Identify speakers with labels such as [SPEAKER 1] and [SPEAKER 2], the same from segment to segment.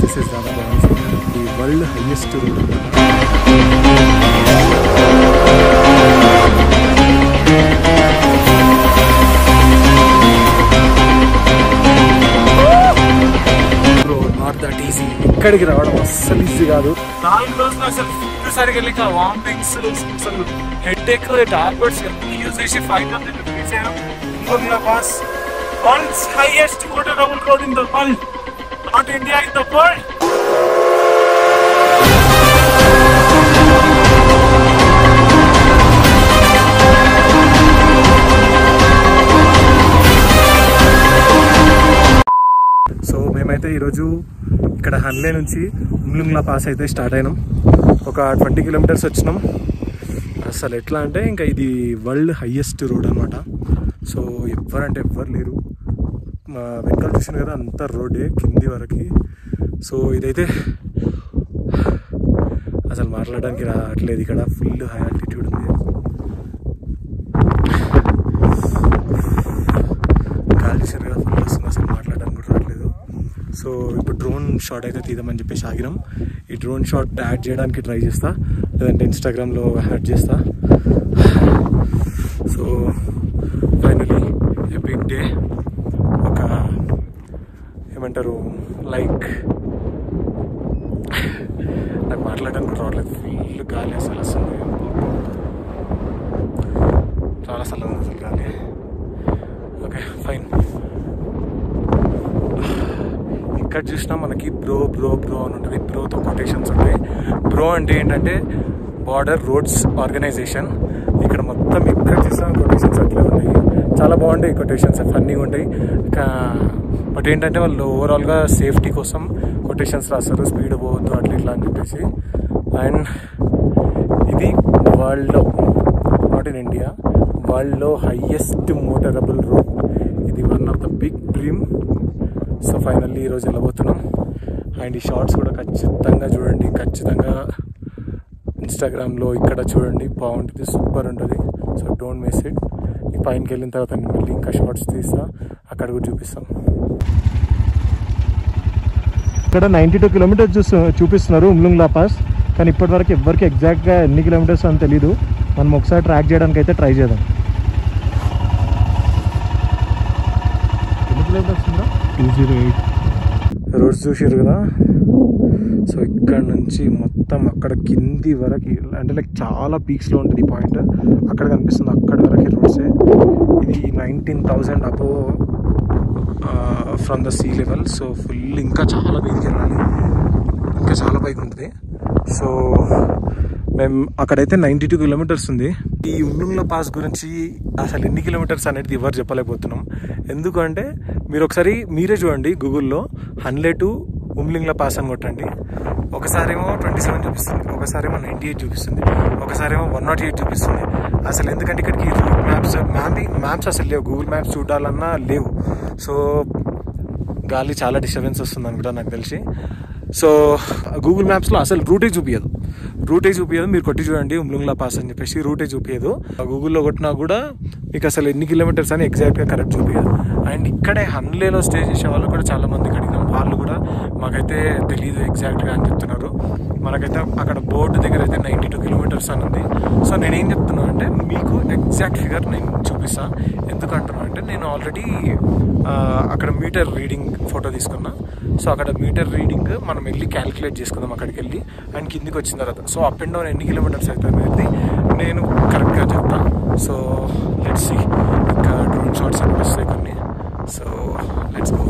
[SPEAKER 1] This is the world highest road. Not that easy. ఇక్కడికి రావడం అస్సలు ఈజీ కాదు. 4 రోజులు అసలు ఫుడ్ సరిగ్గా లేక వామిటింగ్స్, అసలు హెడ్ ఎక్, టాబ్లెట్స్ యూజ్ చేసి 500 rupees Umlingla pass. World's highest motorable road in the world, not India, in the world. So మేమైతే ఈరోజు ఇక్కడ హన్లే నుంచి ఉమ్లింగ్లా పాస్ అయితే స్టార్ట్ అయినాం. ఒక 20 కిలోమీటర్స్ వచ్చినాం. అసలు ఎట్లా అంటే ఇంకా ఇది వరల్డ్ హైయెస్ట్ రోడ్ అనమాట. సో ఎవ్వరంటే ఎవ్వరు లేరు. మా వెనకాల చూసిన కదా అంతా రోడ్డే కింది వరకు. సో ఇదైతే అసలు మాట్లాడడానికి రావట్లేదు. ఇక్కడ ఫుల్ హై ఆల్టిట్యూడ్ ఉంది. గాలి చూసిన కదా ఫుల్ వస్తుంది. అసలు మాట్లాడడానికి కూడా రావట్లేదు. సో ఇప్పుడు డ్రోన్ షాట్ అయితే తీద్దామని చెప్పేసి ఆగినాం. ఈ డ్రోన్ షాట్ యాడ్ చేయడానికి ట్రై చేస్తా, లేదంటే ఇన్స్టాగ్రామ్లో యాడ్ చేస్తా. So finally a big day. ఒక ఏమంటారు లైక్ నాకు మాట్లాడడానికి కూడా రావట్లేదు. ఫుల్ గాలి అసలు వస్తుంది. చాలా చల్లగా ఉంది అసలు గాలి. Okay fine. ఇక్కడ చూసినా మనకి బ్రో బ్రో బ్రో అని ఉంటుంది. బ్రోతో కొటేషన్స్ ఉంటాయి. బ్రో అంటే ఏంటంటే బార్డర్ రోడ్స్ ఆర్గనైజేషన్. ఇక్కడ మొత్తం ఎక్కడ చూసినా కొటేషన్స్ అట్లే ఉన్నాయి. చాలా బాగుంటాయి కొటేషన్స్, ఫన్నీగా ఉంటాయి. బట్ ఏంటంటే వాళ్ళు ఓవరాల్గా సేఫ్టీ కోసం కొటేషన్స్ రాస్తారు, స్పీడ్ పోవద్దు అట్లా ఇట్లా అని చెప్పేసి. అండ్ ఇది వరల్డ్లో, నాట్ ఇన్ ఇండియా, వరల్డ్లో హైయెస్ట్ మోటరబుల్ రోడ్. ఇది one of the big dream. So finally ఈరోజు వెళ్ళబోతున్నాం. అండ్ ఈ షార్ట్స్ కూడా ఖచ్చితంగా చూడండి, ఖచ్చితంగా ఇన్స్టాగ్రామ్లో ఇక్కడ చూడండి, బాగుంటుంది, సూపర్ ఉంటుంది. So don't miss it. ఈ పైనకి వెళ్ళిన తర్వాత నేను మళ్ళీ ఇంకా షార్ట్స్ తీస్తా, అక్కడ కూడా చూపిస్తాం. ఇక్కడ 92 కిలోమీటర్స్ చూపిస్తున్నారు ఉమ్లింగ్లా పాస్. కానీ ఇప్పటివరకు ఎవరికి ఎగ్జాక్ట్గా ఎన్ని కిలోమీటర్స్ అని తెలీదు. మనం ఒకసారి ట్రాక్ చేయడానికి అయితే ట్రై చేద్దాం. ఎన్ని కిలోమీటర్స్ ఉందా? 208. రోడ్స్ చూసారు కదా. సో ఇక్కడ నుంచి మొత్తం అక్కడ కింది వరకు, అంటే లైక్ చాలా పీక్స్లో ఉంటుంది ఈ పాయింట్. అక్కడ కనిపిస్తుంది, అక్కడి వరకు రోడ్సే. ఇది 19,000 above from the sea level. So full ఇంకా చాలా పైకి వెళ్ళాలి, ఇంకా చాలా పైకి ఉంటుంది. సో మేము అక్కడైతే 92 కిలోమీటర్స్ ఉంది. ఈ ఉమ్లింగ్లా పాస్ గురించి అసలు ఎన్ని కిలోమీటర్స్ అనేది ఎవరు చెప్పలేకపోతున్నాం. ఎందుకంటే మీరు ఒకసారి మీరే చూడండి గూగుల్లో, హన్లే టు ఉమ్లింగ్లా పాస్ అని కొట్టండి. ఒకసారేమో 27 చూపిస్తుంది, ఒకసారేమో 98 చూపిస్తుంది, ఒకసారేమో 108 చూపిస్తుంది. అసలు ఎందుకంటే ఇక్కడికి రూట్ మ్యాప్స్ అసలు లేవు, గూగుల్ మ్యాప్స్ చూడాలన్నా లేవు. సో గాలి చాలా డిస్టర్బెన్స్ వస్తుంది అనుకుంటా నాకు తెలిసి. సో గూగుల్ మ్యాప్స్లో అసలు రూటే చూపించదు. మీరు కొట్టి చూడండి ఉమ్లింగ్లా పాస్ అని చెప్పేసి, రూటే చూపించదు. గూగుల్లో కొట్టినా కూడా మీకు అసలు ఎన్ని కిలోమీటర్స్ అని ఎగ్జాక్ట్గా కరెక్ట్ చూపించదు. అండ్ ఇక్కడే హన్లేలో స్టే చేసే వాళ్ళు కూడా చాలా మందికి అడిగినాం. వాళ్ళు కూడా మాకైతే తెలియదు ఎగ్జాక్ట్గా అని చెప్తున్నారు. మనకైతే అక్కడ బోర్డు దగ్గర అయితే 92 కిలోమీటర్స్ అని ఉంది. సో నేనేం చెప్తున్నా అంటే మీకు ఎగ్జాక్ట్ ఫిగర్ నేను చూపిస్తాను. ఎందుకంటున్నా అంటే నేను ఆల్రెడీ అక్కడ మీటర్ రీడింగ్ ఫోటో తీసుకున్నా. సో అక్కడ మీటర్ రీడింగ్ మనం వెళ్ళి క్యాలిక్యులేట్ చేసుకుందాం అక్కడికి వెళ్ళి. అండ్ కిందికి వచ్చిన తర్వాత సో అప్ అండ్ డౌన్ ఎన్ని కిలోమీటర్స్ అవుతుంది అనేది నేను కరెక్ట్గా చెప్తాను. So let's see. ఇంకా డ్రోన్ షాట్స్ అక్కడ వస్తాయి కొన్ని. So let's go.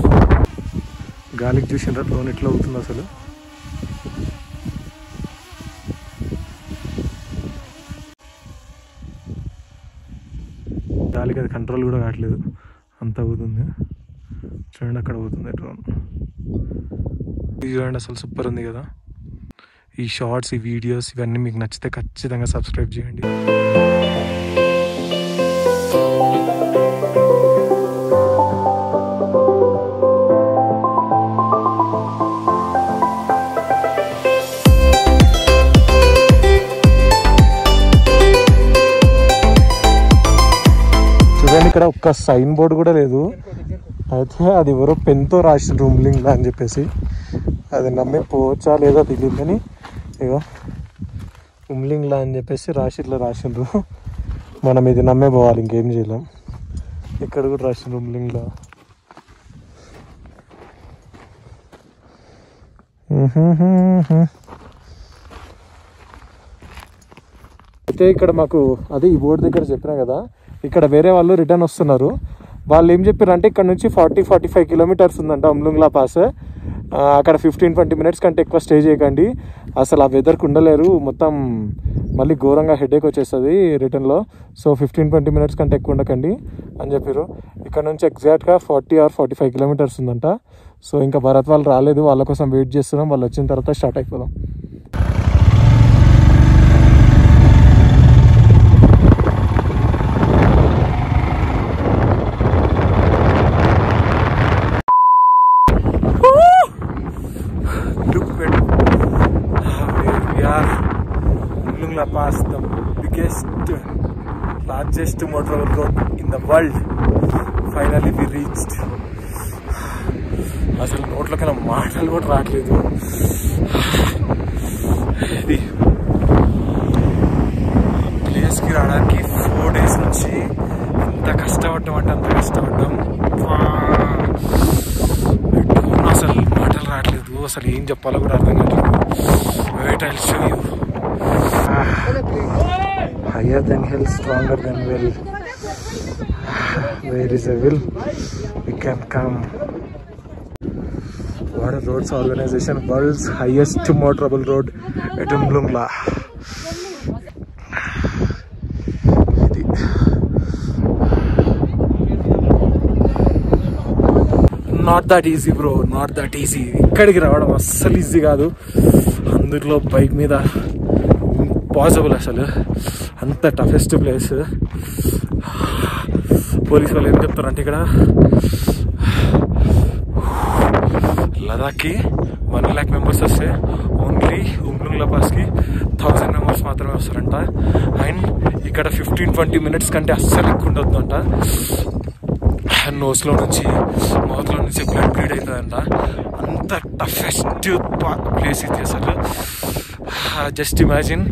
[SPEAKER 1] గాలికి చూసినారా డ్రోన్ ఎట్లా అవుతుంది అసలు. గాలికి అది కంట్రోల్ కూడా కావట్లేదు, అంత అవుతుంది. చూడండి అక్కడ అవుతుంది డ్రోన్. చూడండి అసలు సూపర్ ఉంది కదా. ఈ షార్ట్స్, ఈ వీడియోస్ ఇవన్నీ మీకు నచ్చితే ఖచ్చితంగా సబ్స్క్రైబ్ చేయండి. చూడండి ఇక్కడ ఒక్క సైన్ బోర్డు కూడా లేదు. అయితే అది ఎవరో పెన్తో రాసిన ఉమ్లింగ్లా అని చెప్పేసి. అది నమ్మి పోవచ్చా లేదా తెలియదు కానీ ఇగో ఉమ్లింగ్లా అని చెప్పేసి ఇట్లా రాసిండ్రు. మనం ఇది నమ్మే పోవాలి, ఇంకేం చేయలేం. ఇక్కడ కూడా రాసిండ్రు ఉమ్లింగ్లా. అయితే ఇక్కడ మాకు అదే ఈ బోర్డు దగ్గర చెప్పినా కదా, ఇక్కడ వేరే వాళ్ళు రిటర్న్ వస్తున్నారు. వాళ్ళు ఏం చెప్పారు అంటే ఇక్కడ నుంచి 40-45 కిలోమీటర్స్ ఉందంట ఉమ్లింగ్లా పాస్. అక్కడ 15-20 మినిట్స్ కంటే ఎక్కువ స్టే చేయకండి, అసలు ఆ వెదర్కి ఉండలేరు, మొత్తం మళ్ళీ ఘోరంగా హెడేక్ వచ్చేస్తుంది రిటర్న్లో. సో 15-20 మినిట్స్ కంటే ఎక్కువ ఉండకండి అని చెప్పారు. ఇక్కడ నుంచి ఎగ్జాక్ట్గా 40-45 కిలోమీటర్స్ ఉందంట. సో ఇంకా భరత్ వాళ్ళు రాలేదు, వాళ్ళ కోసం వెయిట్ చేస్తున్నాం. వాళ్ళు వచ్చిన తర్వాత స్టార్ట్ అయిపోదాం. Ummlungla Pass, the biggest, largest motorable road in the world. Finally we reached. అసలు నోట్లోకి మాటలు కూడా రావట్లేదు. ఇది ప్లేస్కి రావడానికి 4 days నుంచి ఎంత కష్టపడ్డాం అంటే అంత కష్టపడ్డాం. అసలు మాటలు రావట్లేదు, అసలు ఏం చెప్పాలో కూడా అర్థం కావట్లేదు. Wait I will show you. Higher than hill, stronger than will. Where is a will, we can come. Water Roads Organization, world's highest motorable road at Ummlungla. Not that easy bro, not that easy. ఇక్కడికి రావడం అస్సలు easy కాదు, అందులో bike మీద possible. అసలు అంత toughest place. Police వాళ్ళు ఏం చెప్తారంటే ఇక్కడ లదాఖ్కి 1 lakh మెంబర్స్ వస్తే ఓన్లీ ఉమ్లుంగ్లా పాస్కి 1000 మెంబర్స్ మాత్రమే వస్తారంట. అండ్ ఇక్కడ 15-20 మినిట్స్ కంటే అస్సలు ఎక్కువ ఉండొద్దు అంట. నోస్లో నుంచి మౌత్లో నుంచి బ్లడ్ బ్లీడ్ అవుతుందంట. అంత టఫెస్ట్ ప్లేస్ ఇది అసలు. జస్ట్ ఇమాజిన్,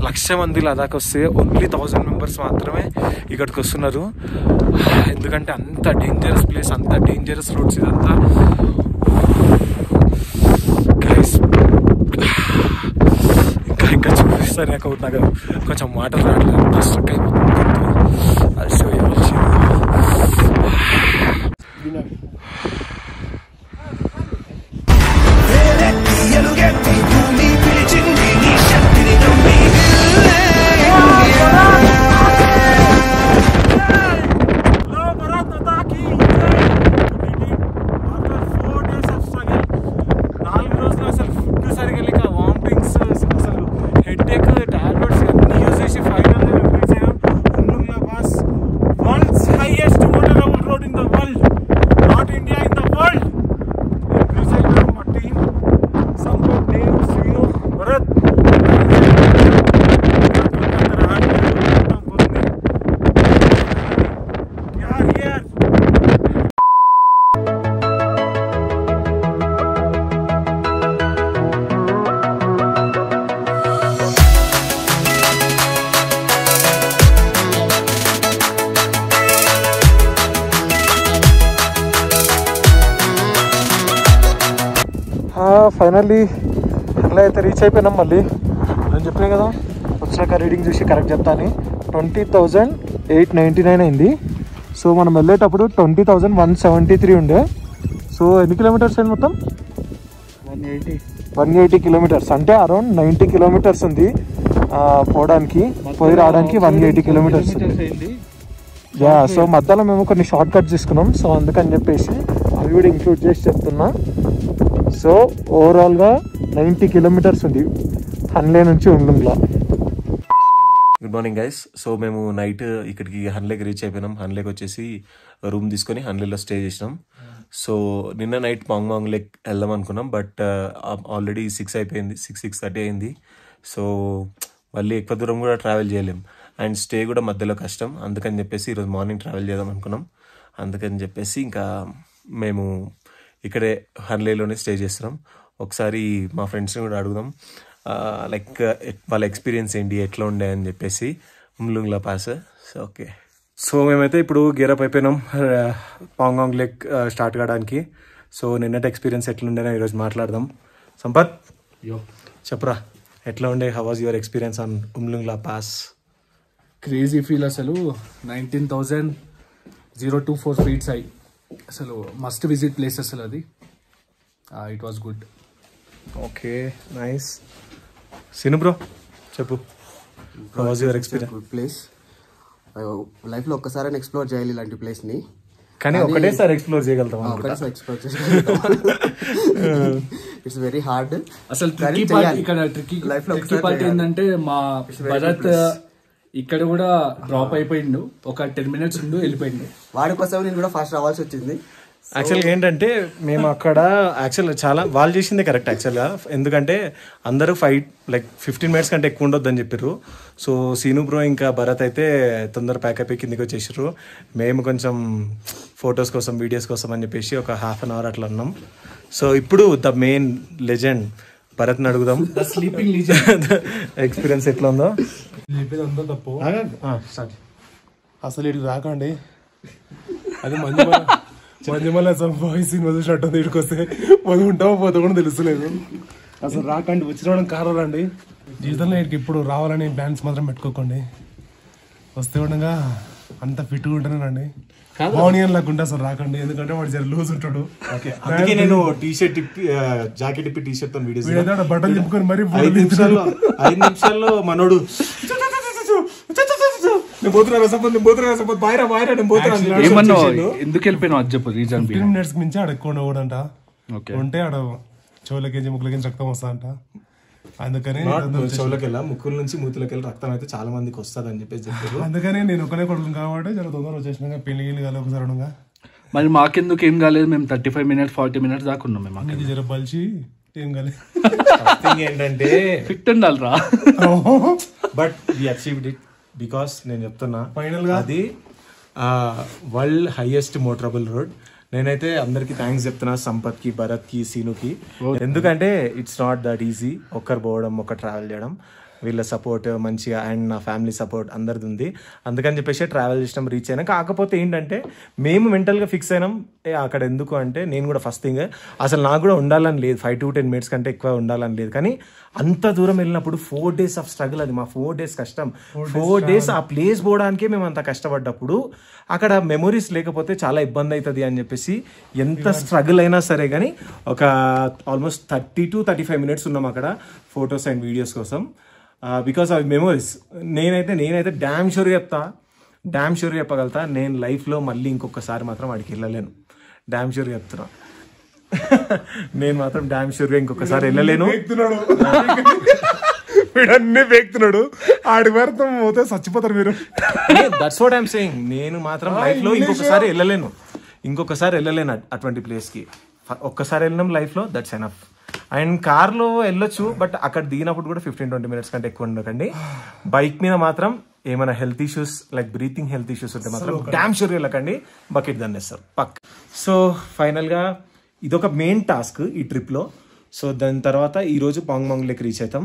[SPEAKER 1] 1,00,000 మంది లదాఖ్ వస్తే ఓన్లీ 1000 మెంబర్స్ మాత్రమే ఇక్కడికి వస్తున్నారు. ఎందుకంటే అంత డేంజరస్ ప్లేస్, అంత డేంజరస్ రూట్స్ ఇదంతా. ఇంకా చూపిస్తాను. నాకు కొంచెం మాటలు రావట్లేదు, అంత స్ట్రక్ అయిపోతుంది. ఫైనల్లీ అట్లా అయితే రీచ్ అయిపోయినాం. మళ్ళీ నేను చెప్పినా కదా వచ్చాక రీడింగ్ చూసి కరెక్ట్ చెప్తాను. 20,899 అయింది. సో మనం వెళ్ళేటప్పుడు 20,173 ఉండే. సో ఎన్ని కిలోమీటర్స్ అయింది మొత్తం? 180 కిలోమీటర్స్, అంటే అరౌండ్ 90 కిలోమీటర్స్ ఉంది పోవడానికి. పోయి రావడానికి 180 కిలోమీటర్స్ ఉంది. యా, సో మధ్యలో మేము కొన్ని షార్ట్ కట్స్ తీసుకున్నాం. సో అందుకని చెప్పేసి అవి కూడా ఇంక్లూడ్ చేసి చెప్తున్నా. సో ఓవరాల్గా 90 కిలోమీటర్స్ ఉంది హన్లే నుంచి Umlingla. Good morning guys. So మేము నైట్ ఇక్కడికి హన్లేకి రీచ్ అయిపోయినాం. హన్లేకి వచ్చేసి రూమ్ తీసుకొని హన్లేలో స్టే చేసినాం. సో నిన్న నైట్ మాంగ్ లేక్ వెళ్దాం అనుకున్నాం, బట్ ఆల్రెడీ 6 అయిపోయింది, 6:30 అయింది. సో మళ్ళీ ఎక్కువ దూరం కూడా ట్రావెల్ చేయలేం, అండ్ స్టే కూడా మధ్యలో కష్టం. అందుకని చెప్పేసి ఈరోజు మార్నింగ్ ట్రావెల్ చేద్దాం అనుకున్నాం. అందుకని చెప్పేసి ఇంకా మేము
[SPEAKER 2] ఇక్కడే హర్లేలోనే స్టే చేస్తున్నాం. ఒకసారి మా ఫ్రెండ్స్ని కూడా అడుగుదాం లైక్ వాళ్ళ ఎక్స్పీరియన్స్ ఏంటి, ఎట్లా ఉండే అని చెప్పేసి Umlingla pass. So okay, so మేమైతే ఇప్పుడు గేరప్ అయిపోయినాం పాంగాంగ్ లేక్ స్టార్ట్ కావడానికి. సో నిన్నటి ఎక్స్పీరియన్స్ ఎట్లుండేనో ఈరోజు మాట్లాడదాం. సంపత్ చెప్పరా, ఎట్లా ఉండే, how was your experience on Umlingla pass?
[SPEAKER 3] Crazy feel అసలు. 19,024 ఫీట్స్ అయ్యి అసలు మస్ట్ విజిట్ ప్లేస్ అసలు అది. It was good.
[SPEAKER 2] Okay, nice. Sinu bro చెప్పు, how was your experience?
[SPEAKER 4] Good place. లైఫ్లో ఒక్కసారి ఎక్స్ప్లోర్ చేయాలి ఇలాంటి ప్లేస్ని.
[SPEAKER 2] కానీ ఒకటేసారి ఎక్స్ప్లోర్ చేయగలుగుతాం.
[SPEAKER 4] ఎక్స్ప్లోర్ ఇట్స్ వెరీ హార్డ్
[SPEAKER 3] అసలు. ఇక్కడ ట్రిక్కీ పార్ట్ ఏంటంటే మా భరత్ ఇక్కడ కూడా డ్రాప్ అయిపోయిండు. ఒక 10 minutes ఉండు వెళ్ళిపోయిండు.
[SPEAKER 4] వాడి కోసం నేను కూడా ఫాస్ట్ రావాల్సి వచ్చింది.
[SPEAKER 2] యాక్చువల్గా ఏంటంటే మేము అక్కడ చాలా వాళ్ళు చేసిందే కరెక్ట్ యాక్చువల్గా. ఎందుకంటే అందరూ 15 minutes కంటే ఎక్కువ ఉండొద్దని చెప్పారు. సో సీను బ్రో ఇంకా భరత్ అయితే తొందర ప్యాకప్ అయ్యి కిందికి వచ్చేసారు. మేము కొంచెం ఫొటోస్ కోసం వీడియోస్ కోసం అని చెప్పేసి ఒక 1/2 hour అట్లా ఉన్నాం. సో ఇప్పుడు ద మెయిన్ లెజెండ్ భరత్ని అడుగుదాం,
[SPEAKER 3] స్లీపింగ్ లెజెండ్
[SPEAKER 2] ఎక్స్పీరియన్స్ ఎట్లా ఉందో.
[SPEAKER 1] అంతా తప్పు అసలు ఇటు రాకండి. అది మంజుమల వాయిస్ సినిమా చూసినట్టు ఇటుకు వస్తే ఉంటామో పోతా కూడా తెలుస్తలేదు. అసలు రాకండి, వచ్చిన కారణం రండి. జీవితంలో ఇటుకి ఇప్పుడు రావాలని ప్లాన్స్ మాత్రం పెట్టుకోకండి. వస్తే ఉండగా అంత ఫిట్గా ఉంటానండి. ఆనియన్ లాగా అసలు రాకండి, ఎందుకంటే వాడు జర లూజ్ ఉంటాడు.
[SPEAKER 2] అందుకే నేను టీషర్ట్ జాకెట్ ఇప్పి టీషర్ట్ తో వీడియోస్
[SPEAKER 1] బట్టలు తిప్పుకొని మరి
[SPEAKER 2] 5 నిమిషాల్లో మనోడు
[SPEAKER 3] ఎందుకు వెళ్ళిపోయినా అది చెప్పు. రీజన్
[SPEAKER 1] 15 minutes మించి ఆడ ఎక్కువ ఉండకూడంట. ఉంటే ఆడ చెవులకేంచి ముక్కులకేంచి రక్తం వస్తా అంట. అందుకని
[SPEAKER 2] చెవులకెళ్ళ ముక్కుల నుంచి మూతులకెళ్ళి రక్తం అయితే చాలా మందికి వస్తుంది అని చెప్పేసి చెప్పారు.
[SPEAKER 1] అందుకని నేను ఒకనే కొడుకు కాబట్టి చాలా తొందరగా వచ్చేసినాక పెళ్లి కాలే ఒకసారి ఉండగా.
[SPEAKER 3] మరి మాకెందుకు ఏం కాలేదు, మేము 35 minutes 40 minutes దాకా ఉన్నాం. మేము
[SPEAKER 1] ఇది జర బలిచి ఏం కాలేదు.
[SPEAKER 2] ఏంటంటే
[SPEAKER 3] ఫిట్ ఉండాలి రా.
[SPEAKER 2] But we achieved it because నేను చెప్తున్నా ఫైనల్ గా అది వరల్డ్ హైయెస్ట్ మోటరబుల్ రోడ్. నేనైతే అందరికి థ్యాంక్స్ చెప్తున్నా, సంపత్ కి, భరత్ కి, సీనుకి. ఎందుకంటే ఇట్స్ నాట్ దట్ ఈజీ ఒక్కరు పోవడం, ఒక్కరు ట్రావెల్ చేయడం. వీళ్ళ సపోర్ట్ మంచిగా అండ్ నా ఫ్యామిలీ సపోర్ట్ అందరిది ఉంది. అందుకని చెప్పేసి ట్రావెల్ చేసినాం, రీచ్ అయినా. కాకపోతే ఏంటంటే మేము మెంటల్గా ఫిక్స్ అయినాం అక్కడ. ఎందుకు అంటే నేను కూడా ఫస్ట్ థింగ్ అసలు నాకు కూడా ఉండాలని లేదు, 5 to 10 minutes కంటే ఎక్కువ ఉండాలని లేదు. కానీ అంత దూరం వెళ్ళినప్పుడు 4 days ఆఫ్ స్ట్రగుల్, అది మా 4 days కష్టం. 4 days ఆ ప్లేస్ పోవడానికే మేము అంత కష్టపడ్డప్పుడు అక్కడ మెమొరీస్ లేకపోతే చాలా ఇబ్బంది అవుతుంది అని చెప్పేసి ఎంత స్ట్రగుల్ అయినా సరే కానీ ఒక ఆల్మోస్ట్ 30 to 35 minutes ఉన్నాం అక్కడ ఫొటోస్ అండ్ వీడియోస్ కోసం. బికాస్ అవి మెమోరీస్. నేనైతే డ్యామ్ షూర్గా చెప్పగలుగుతా, నేను లైఫ్లో మళ్ళీ ఇంకొకసారి మాత్రం వాడికి వెళ్ళలేను. డ్యామ్ షూర్గా చెప్తున్నా. నేను మాత్రం డ్యామ్ షూర్గా ఇంకొకసారి వెళ్ళలేను.
[SPEAKER 1] వీడన్నీ వేస్తున్నాడు, ఆడి వారితో పోతే చచ్చిపోతారు మీరు.
[SPEAKER 2] That's what I'm saying. నేను మాత్రం లైఫ్లో ఇంకొకసారి వెళ్ళలేను అటువంటి ప్లేస్కి. ఒక్కసారి వెళ్ళినాం లైఫ్లో, దట్స్ ఎనఫ్. అండ్ కార్లో వెళ్ళొచ్చు, బట్ అక్కడ దిగినప్పుడు కూడా 15-20 minutes కంటే ఎక్కువ ఉండకండి. బైక్ మీద మాత్రం ఏమైనా health issues like breathing health issues ఉంటే మాత్రం డ్యామ్ షూర్గా వెళ్ళకండి, బకెట్ దన్నేస్తారు పక్. సో ఫైనల్గా ఇదొక మెయిన్ టాస్క్ ఈ ట్రిప్లో. సో దాని తర్వాత ఈరోజు పాంగాంగ్ లేక్ రీచ్ అవుతాం.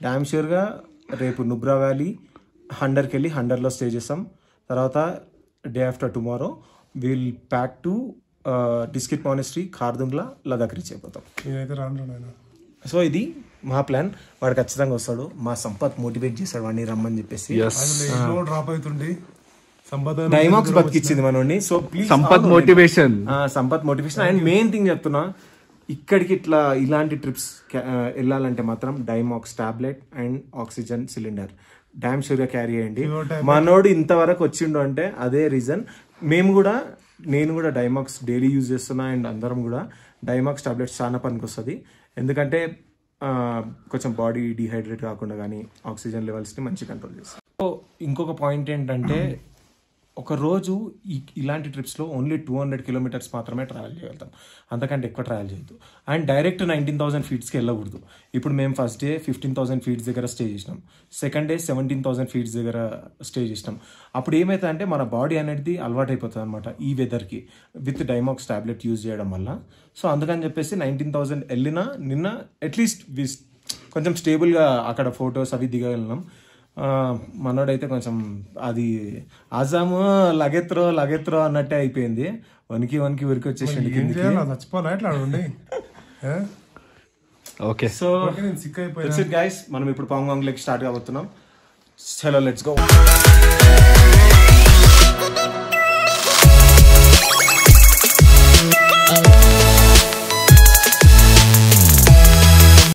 [SPEAKER 2] డ్యామ్ షూర్గా రేపు నుబ్రా వ్యాలీ హండర్కి వెళ్ళి హండర్లో స్టే చేస్తాం. తర్వాత day after tomorrow will pack to Diskit monastery, Khardungla, Ladakh reach అయిపోతాం. సో ఇది మా ప్లాన్. వాడు ఖచ్చితంగా వస్తాడు. మా సంపత్ మోటివేట్ చేశాడు వాడిని రమ్మని చెప్పేసి.
[SPEAKER 1] డ్రాప్ అవుతుండే
[SPEAKER 2] డైమాక్స్ బతికిచ్చింది మనోడిని. So please Sampath motivation and main thing చెప్తున్నా, ఇక్కడికి ఇలాంటి ట్రిప్స్ వెళ్ళాలంటే మాత్రం Diamox tablet and oxygen cylinder damn షూర్గా క్యారీ చేయండి. మనోడు ఇంతవరకు వచ్చిండు అంటే అదే రీజన్. నేను కూడా డైమాక్స్ డైలీ యూజ్ చేస్తున్నా అండ్ అందరం కూడా డైమాక్స్ టాబ్లెట్స్ చాలా పనికి వస్తుంది. ఎందుకంటే కొంచెం బాడీ డిహైడ్రేట్ కాకుండా కానీ ఆక్సిజన్ లెవెల్స్ని మంచి కంట్రోల్ చేస్తుంది. సో ఇంకొక పాయింట్ ఏంటంటే ఒక రోజు ఇలాంటి ట్రిప్స్లో ఓన్లీ 200 కిలోమీటర్స్ మాత్రమే ట్రావెల్ చేయగలుగుతాం, అంతకంటే ఎక్కువ ట్రావెల్ చేయొద్దు. అండ్ డైరెక్ట్ 19,000 ఫీట్స్కి వెళ్ళకూడదు. ఇప్పుడు మేము ఫస్ట్ డే 15,000 ఫీట్స్ దగ్గర స్టే చేసినాం, సెకండ్ డే 17,000 ఫీట్స్ దగ్గర స్టే చేసినాం. అప్పుడు ఏమవుతుందంటే మన బాడీ అనేది అలవాటు అయిపోతుంది అనమాట ఈ వెదర్కి, విత్ డైమాక్స్ టాబ్లెట్ యూజ్ చేయడం వల్ల. సో అందుకని చెప్పేసి 19,000 వెళ్ళినా నిన్న అట్లీస్ట్ కొంచెం స్టేబుల్గా అక్కడ ఫొటోస్ అవి దిగగలిగినాం. మనోడైతే కొంచెం అది ఆజాము లగెత్రో అన్నట్టే అయిపోయింది. వనికి ఉరికి వచ్చేసి
[SPEAKER 1] చచ్చిపోవాలా ఎట్లా ఉండి.
[SPEAKER 2] ఓకే, సో గైస్ మనం ఇప్పుడు పాంగాంగ్ లేక్ స్టార్ట్ కాబోతున్నాం. చలో లెట్స్ గో.